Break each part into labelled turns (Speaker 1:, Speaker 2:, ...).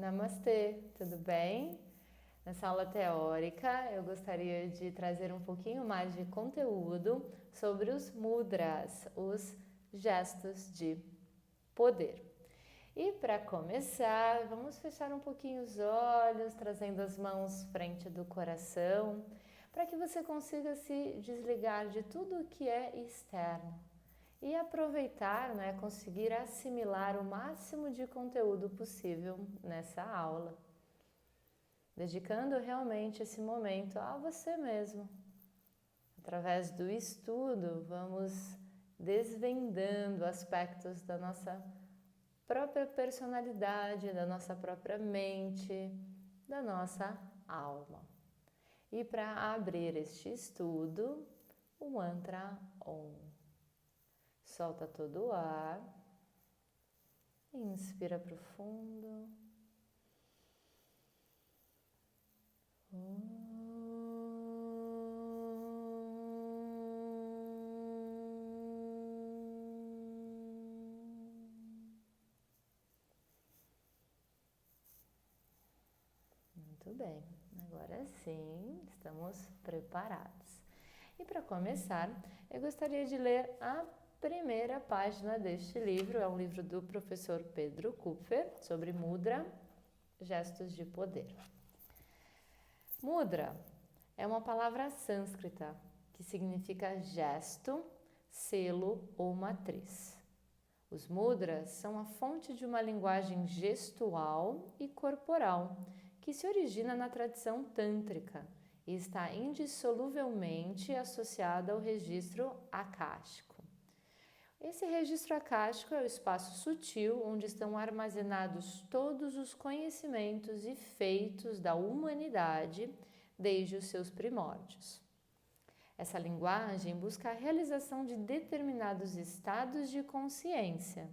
Speaker 1: Namastê, tudo bem? Nessa aula teórica eu gostaria de trazer um pouquinho mais de conteúdo sobre os mudras, os gestos de poder. E para começar, vamos fechar um pouquinho os olhos, trazendo as mãos frente do coração, para que você consiga se desligar de tudo o que é externo e aproveitar, conseguir assimilar o máximo de conteúdo possível nessa aula, dedicando realmente esse momento a você mesmo. Através do estudo, vamos desvendando aspectos da nossa própria personalidade, da nossa própria mente, da nossa alma. E para abrir este estudo, o mantra Om. Solta todo o ar, inspira profundo. Muito bem, agora sim, estamos preparados. E para começar, eu gostaria de ler a primeira página deste livro. É um livro do professor Pedro Kupfer, sobre mudra, gestos de poder. Mudra é uma palavra sânscrita que significa gesto, selo ou matriz. Os mudras são a fonte de uma linguagem gestual e corporal que se origina na tradição tântrica e está indissoluvelmente associada ao registro akáshico. Esse registro akáshico é o espaço sutil onde estão armazenados todos os conhecimentos e feitos da humanidade desde os seus primórdios. Essa linguagem busca a realização de determinados estados de consciência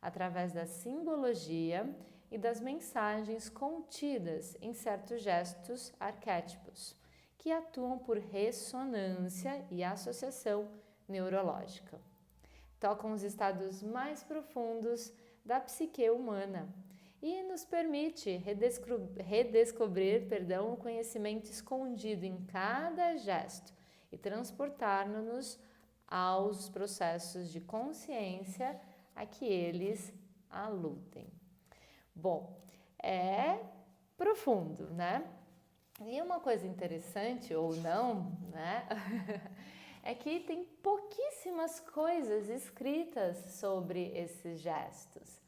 Speaker 1: através da simbologia e das mensagens contidas em certos gestos arquétipos, que atuam por ressonância e associação neurológica. Tocam os estados mais profundos da psique humana e nos permite redescobrir o conhecimento escondido em cada gesto e transportar-nos aos processos de consciência a que eles aludem. Bom, é profundo, né? E uma coisa interessante, ou não, né? É que tem pouquíssimas coisas escritas sobre esses gestos.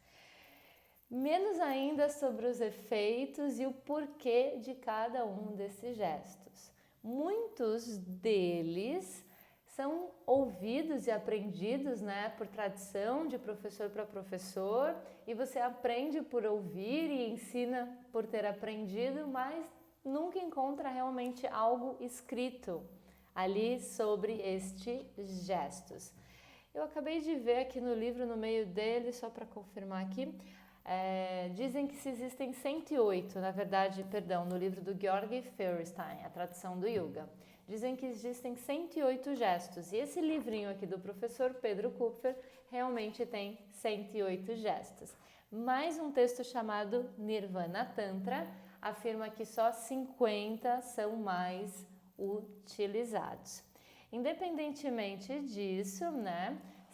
Speaker 1: Menos ainda sobre os efeitos e o porquê de cada um desses gestos. Muitos deles são ouvidos e aprendidos, por tradição, de professor para professor, e você aprende por ouvir e ensina por ter aprendido, mas nunca encontra realmente algo escrito ali sobre estes gestos. Eu acabei de ver aqui no livro, no meio dele, só para confirmar aqui, dizem que existem 108, no livro do Georg Feuerstein, a tradução do Yoga. Dizem que existem 108 gestos, e esse livrinho aqui do professor Pedro Kupfer realmente tem 108 gestos. Mais um texto chamado Nirvana Tantra afirma que só 50 são mais utilizados. Independentemente disso,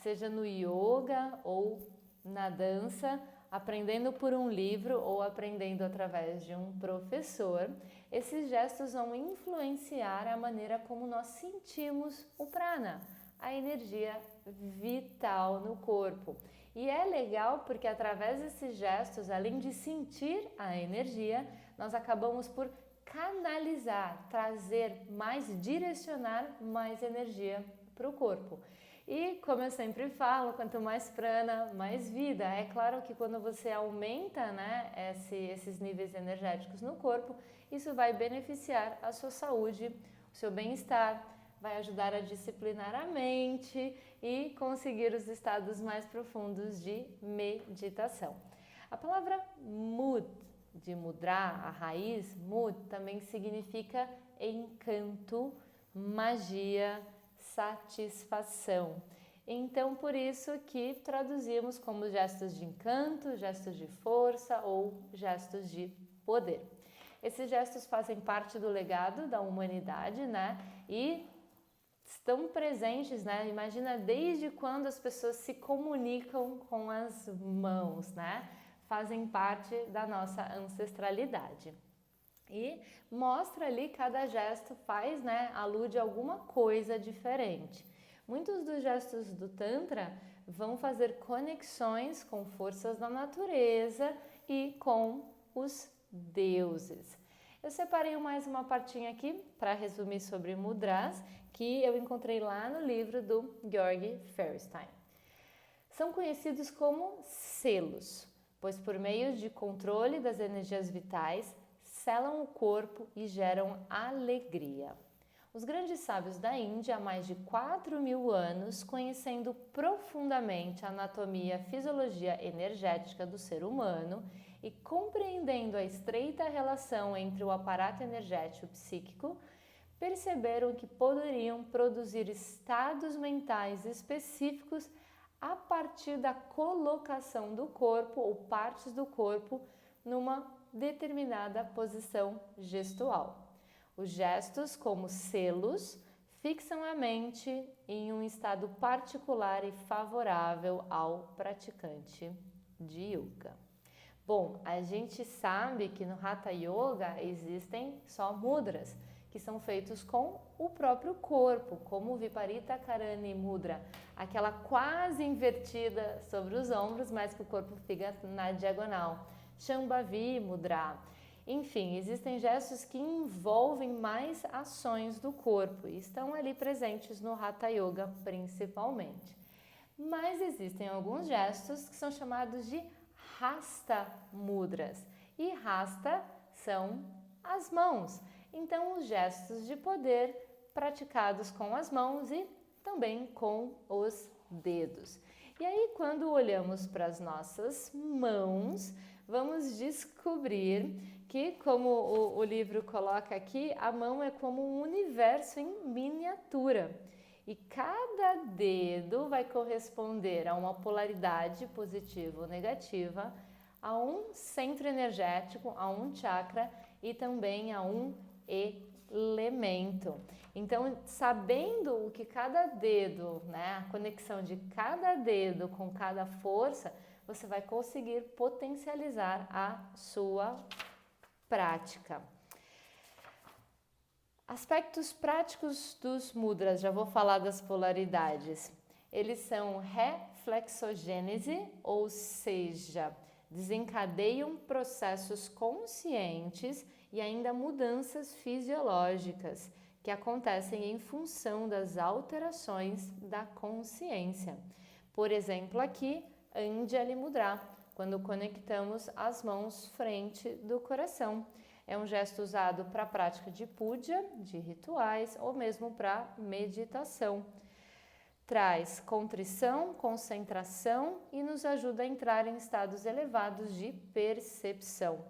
Speaker 1: seja no yoga ou na dança, aprendendo por um livro ou aprendendo através de um professor, esses gestos vão influenciar a maneira como nós sentimos o prana, a energia vital no corpo. E é legal porque através desses gestos, além de sentir a energia, nós acabamos por canalizar, direcionar mais energia para o corpo. E como eu sempre falo, quanto mais prana, mais vida. É claro que quando você aumenta esses níveis energéticos no corpo, isso vai beneficiar a sua saúde, o seu bem-estar, vai ajudar a disciplinar a mente e conseguir os estados mais profundos de meditação. A palavra mud, de mudrar, a raiz mud, também significa encanto, magia, satisfação. Então, por isso que traduzimos como gestos de encanto, gestos de força ou gestos de poder. Esses gestos fazem parte do legado da humanidade, né? E estão presentes, né? Imagina desde quando as pessoas se comunicam com as mãos, né? Fazem parte da nossa ancestralidade. E mostra ali, cada gesto faz, né? Alude a alguma coisa diferente. Muitos dos gestos do Tantra vão fazer conexões com forças da natureza e com os deuses. Eu separei mais uma partinha aqui para resumir sobre mudras, que eu encontrei lá no livro do Georg Ferenstein. São conhecidos como selos, pois por meio de controle das energias vitais, selam o corpo e geram alegria. Os grandes sábios da Índia, há mais de 4.000 anos, conhecendo profundamente a anatomia e fisiologia energética do ser humano e compreendendo a estreita relação entre o aparato energético e psíquico, perceberam que poderiam produzir estados mentais específicos a partir da colocação do corpo ou partes do corpo numa determinada posição gestual. Os gestos, como selos, fixam a mente em um estado particular e favorável ao praticante de yoga. Bom, a gente sabe que no Hatha Yoga existem só mudras, que são feitos com o próprio corpo, como o Viparita Karani Mudra, aquela quase invertida sobre os ombros, mas que o corpo fica na diagonal. Shambhavi Mudra. Enfim, existem gestos que envolvem mais ações do corpo e estão ali presentes no Hatha Yoga principalmente. Mas existem alguns gestos que são chamados de Hasta Mudras. E Hasta são as mãos. Então, os gestos de poder praticados com as mãos e também com os dedos. E aí, quando olhamos para as nossas mãos, vamos descobrir que, como o livro coloca aqui, a mão é como um universo em miniatura. E cada dedo vai corresponder a uma polaridade positiva ou negativa, a um centro energético, a um chakra e também a um elemento. Então, sabendo o que cada dedo, né, a conexão de cada dedo com cada força, você vai conseguir potencializar a sua prática. Aspectos práticos dos mudras, já vou falar das polaridades. Eles são reflexogênese, ou seja, desencadeiam processos conscientes e ainda mudanças fisiológicas que acontecem em função das alterações da consciência. Por exemplo, aqui, Anjali Mudra, quando conectamos as mãos frente do coração. É um gesto usado para a prática de puja, de rituais ou mesmo para meditação. Traz contrição, concentração e nos ajuda a entrar em estados elevados de percepção.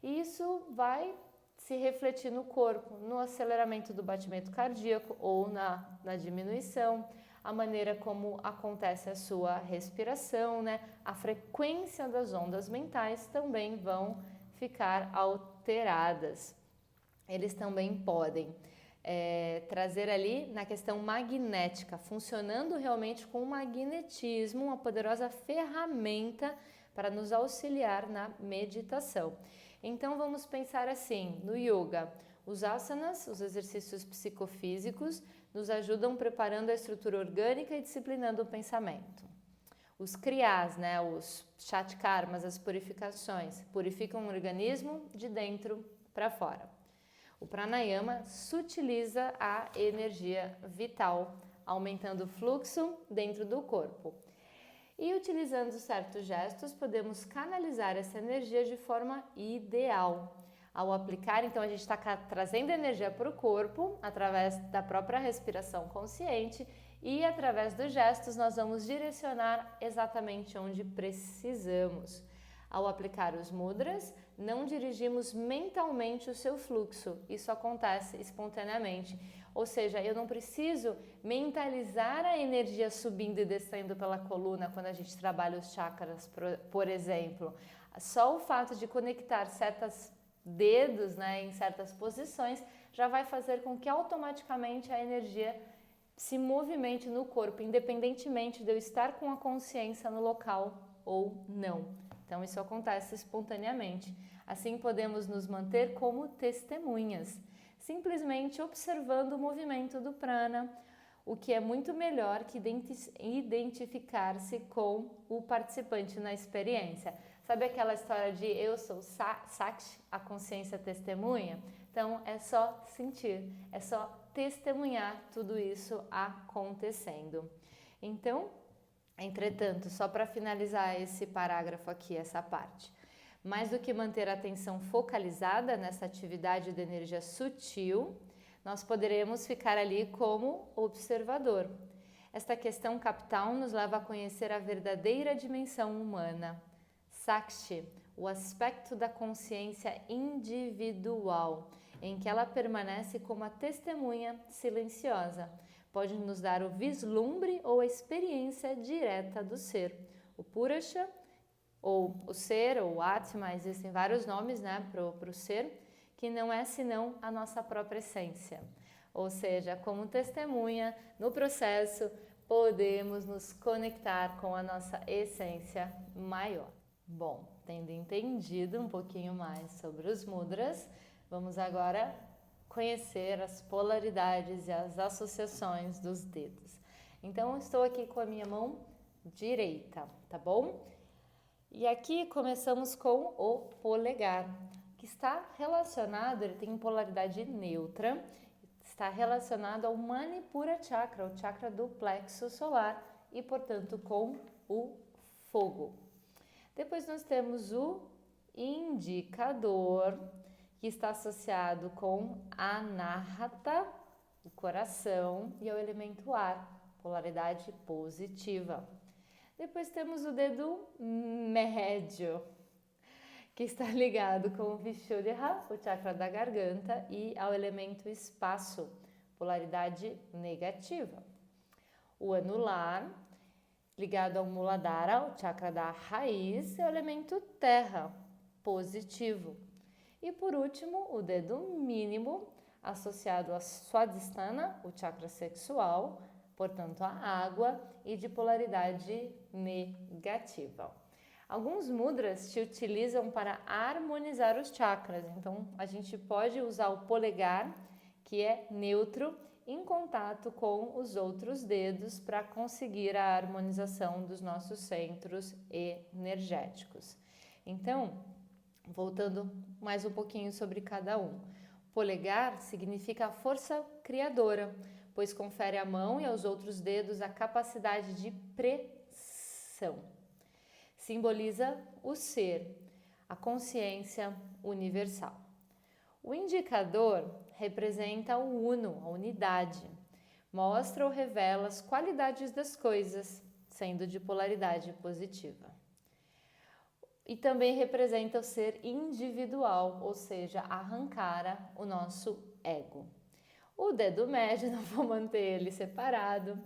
Speaker 1: E isso vai se refletir no corpo, no aceleramento do batimento cardíaco ou na diminuição, a maneira como acontece a sua respiração, né? A frequência das ondas mentais também vão ficar alteradas. Eles também podem trazer ali na questão magnética, funcionando realmente com o magnetismo, uma poderosa ferramenta para nos auxiliar na meditação. Então vamos pensar assim, no yoga, os asanas, os exercícios psicofísicos, nos ajudam preparando a estrutura orgânica e disciplinando o pensamento. Os kriyas, né, os shatkarmas, as purificações, purificam o organismo de dentro para fora. O pranayama sutiliza a energia vital, aumentando o fluxo dentro do corpo. E utilizando certos gestos, podemos canalizar essa energia de forma ideal. Ao aplicar, então, a gente está trazendo energia para o corpo através da própria respiração consciente e através dos gestos nós vamos direcionar exatamente onde precisamos. Ao aplicar os mudras, não dirigimos mentalmente o seu fluxo, isso acontece espontaneamente. Ou seja, eu não preciso mentalizar a energia subindo e descendo pela coluna quando a gente trabalha os chakras, por exemplo. Só o fato de conectar certos dedos, né, em certas posições já vai fazer com que automaticamente a energia se movimente no corpo, independentemente de eu estar com a consciência no local ou não. Então isso acontece espontaneamente. Assim podemos nos manter como testemunhas, simplesmente observando o movimento do prana, o que é muito melhor que identificar-se com o participante na experiência. Sabe aquela história de eu sou Sakshi, a consciência testemunha? Então é só sentir, é só testemunhar tudo isso acontecendo. Então, entretanto, só para finalizar esse parágrafo aqui, essa parte, mais do que manter a atenção focalizada nessa atividade de energia sutil, nós poderemos ficar ali como observador. Esta questão capital nos leva a conhecer a verdadeira dimensão humana. Sakshi, o aspecto da consciência individual, em que ela permanece como a testemunha silenciosa, pode nos dar o vislumbre ou a experiência direta do ser. O Purusha, ou o ser, ou o Atma, existem vários nomes, né, para o ser, que não é senão a nossa própria essência. Ou seja, como testemunha no processo, podemos nos conectar com a nossa essência maior. Bom, tendo entendido um pouquinho mais sobre os mudras, vamos agora conhecer as polaridades e as associações dos dedos. Então, estou aqui com a minha mão direita, tá bom? E aqui começamos com o polegar, que está relacionado, ele tem polaridade neutra, está relacionado ao Manipura Chakra, o chakra do plexo solar e, portanto, com o fogo. Depois nós temos o indicador, que está associado com Anahata, o coração, e ao elemento ar, polaridade positiva. Depois temos o dedo médio, que está ligado com o Vishuddha, o chakra da garganta, e ao elemento espaço, polaridade negativa. O anular, ligado ao Muladhara, o chakra da raiz, e o elemento terra, positivo. E por último, o dedo mínimo, associado a Swadhisthana, o chakra sexual, portanto a água, e de polaridade negativa. Alguns mudras se utilizam para harmonizar os chakras, então a gente pode usar o polegar, que é neutro, em contato com os outros dedos para conseguir a harmonização dos nossos centros energéticos. Então, voltando mais um pouquinho sobre cada um. Polegar significa a força criadora, pois confere à mão e aos outros dedos a capacidade de pressão. Simboliza o ser, a consciência universal. O indicador representa o uno, a unidade. Mostra ou revela as qualidades das coisas, sendo de polaridade positiva. E também representa o ser individual, ou seja, arrancar o nosso ego. O dedo médio, não vou manter ele separado,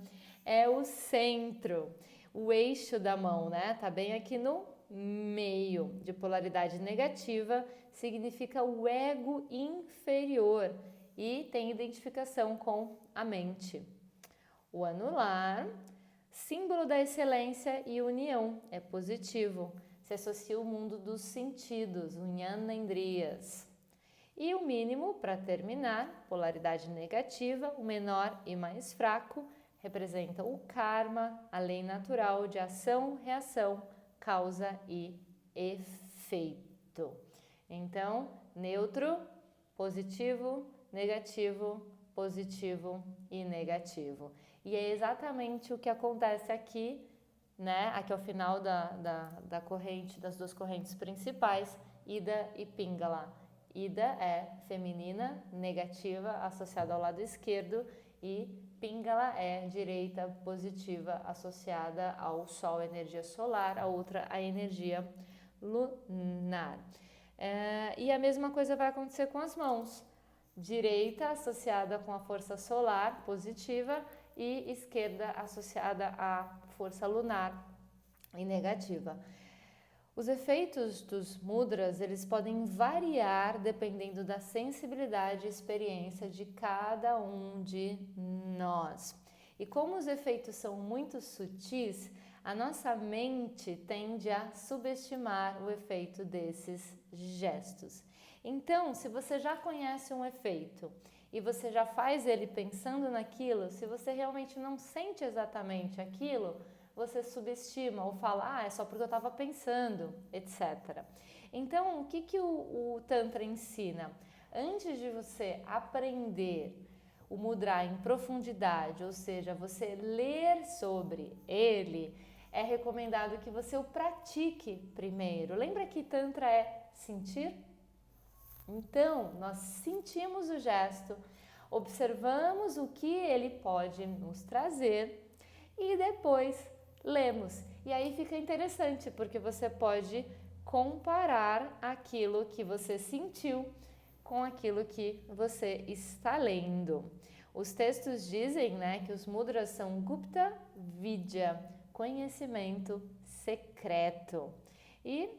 Speaker 1: é o centro, o eixo da mão, né? Tá bem aqui no meio. De polaridade negativa, significa o ego inferior e tem identificação com a mente. O anular, símbolo da excelência e união, é positivo. Se associa ao mundo dos sentidos, o Jnanendriyas. E o mínimo, para terminar, polaridade negativa, o menor e mais fraco, representa o karma, a lei natural de ação, reação, causa e efeito. Então, neutro, positivo, negativo, positivo e negativo. E é exatamente o que acontece aqui, né? Aqui ao final da corrente, das duas correntes principais, Ida e Pingala. Ida é feminina, negativa, associada ao lado esquerdo, e Pingala é direita, positiva, associada ao Sol, energia solar, a outra a energia lunar. E a mesma coisa vai acontecer com as mãos. direita associada com a força solar positiva e esquerda associada à força lunar e negativa. Os efeitos dos mudras, eles podem variar dependendo da sensibilidade e experiência de cada um de nós. E como os efeitos são muito sutis, a nossa mente tende a subestimar o efeito desses gestos. Então, se você já conhece um efeito e você já faz ele pensando naquilo, se você realmente não sente exatamente aquilo, você subestima ou fala, é só porque eu estava pensando, etc. Então, o que o Tantra ensina? Antes de você aprender o mudra em profundidade, ou seja, você ler sobre ele, é recomendado que você o pratique primeiro. Lembra que Tantra é sentir? Então, nós sentimos o gesto, observamos o que ele pode nos trazer e depois lemos. E aí fica interessante, porque você pode comparar aquilo que você sentiu com aquilo que você está lendo. Os textos dizem, que os mudras são Gupta Vidya, conhecimento secreto. E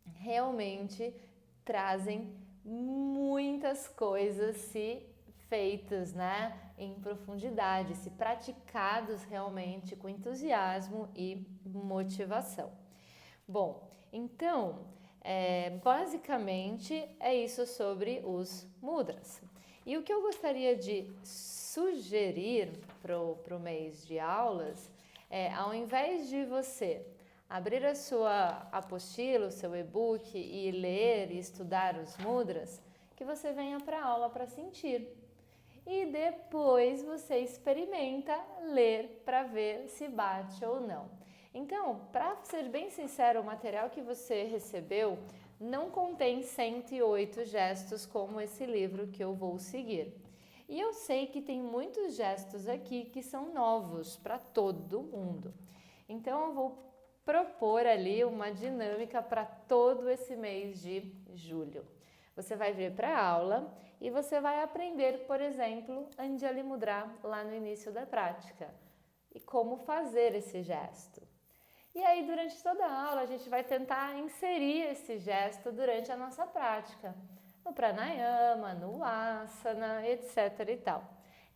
Speaker 1: realmente trazem muitas coisas se feitas, em profundidade, se praticados realmente com entusiasmo e motivação. Bom, então, basicamente é isso sobre os mudras. E o que eu gostaria de sugerir para o mês de aulas é, ao invés de você abrir a sua apostila, o seu e-book e ler e estudar os mudras, que você venha para a aula para sentir. E depois você experimenta ler para ver se bate ou não. Então, para ser bem sincero, o material que você recebeu não contém 108 gestos como esse livro que eu vou seguir. E eu sei que tem muitos gestos aqui que são novos para todo mundo. Então, eu vou propor ali uma dinâmica para todo esse mês de julho. Você vai vir para a aula e você vai aprender, por exemplo, Anjali Mudra lá no início da prática e como fazer esse gesto. E aí, durante toda a aula, a gente vai tentar inserir esse gesto durante a nossa prática, no pranayama, no asana, etc. e tal.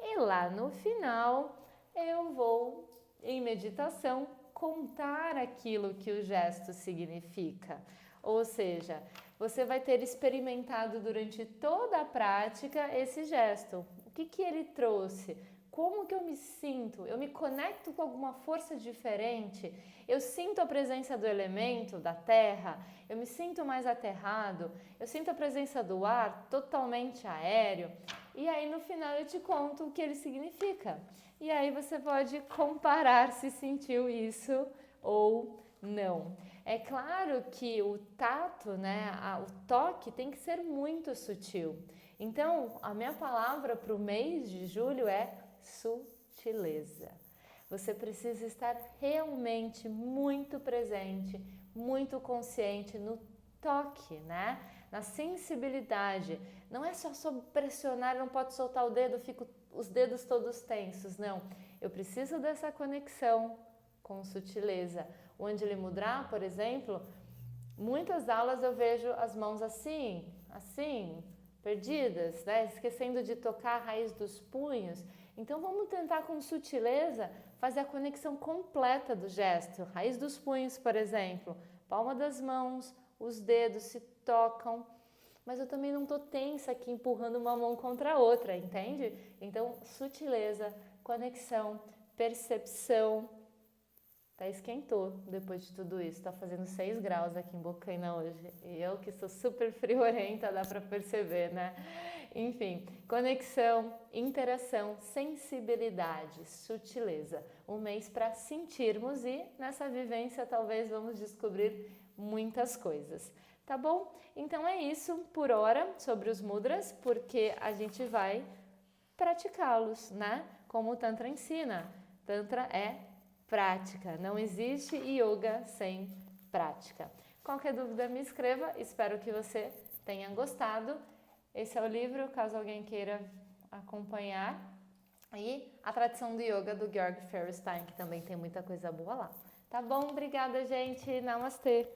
Speaker 1: E lá no final, eu vou, em meditação, contar aquilo que o gesto significa. Ou seja, você vai ter experimentado durante toda a prática esse gesto. O que ele trouxe? Como que eu me sinto? Eu me conecto com alguma força diferente? Eu sinto a presença do elemento, da terra? Eu me sinto mais aterrado? Eu sinto a presença do ar totalmente aéreo? E aí no final eu te conto o que ele significa. E aí você pode comparar se sentiu isso ou não. É claro que o tato, o toque tem que ser muito sutil. Então, a minha palavra para o mês de julho é sutileza. Você precisa estar realmente muito presente, muito consciente no toque, na sensibilidade. Não é só sobre pressionar, não pode soltar o dedo, fico os dedos todos tensos. Não, eu preciso dessa conexão com sutileza. O Anjali Mudra, por exemplo, muitas aulas eu vejo as mãos assim, perdidas, esquecendo de tocar a raiz dos punhos. Então vamos tentar com sutileza fazer a conexão completa do gesto. Raiz dos punhos, por exemplo, palma das mãos, os dedos se tocam, mas eu também não estou tensa aqui empurrando uma mão contra a outra, entende? Então, sutileza, conexão, percepção. Tá, esquentou depois de tudo isso, tá fazendo 6 graus aqui em Bocaina hoje, e eu que sou super friorenta, dá para perceber, Enfim, conexão, interação, sensibilidade, sutileza, um mês para sentirmos e nessa vivência talvez vamos descobrir muitas coisas, tá bom? Então é isso por hora sobre os mudras, porque a gente vai praticá-los, Como o Tantra ensina, Tantra é prática, não existe yoga sem prática. Qualquer dúvida me escreva, espero que você tenha gostado Esse é o livro, caso alguém queira acompanhar. E a tradição do yoga do Georg Feuerstein, que também tem muita coisa boa lá. Tá bom? Obrigada, gente. Namastê!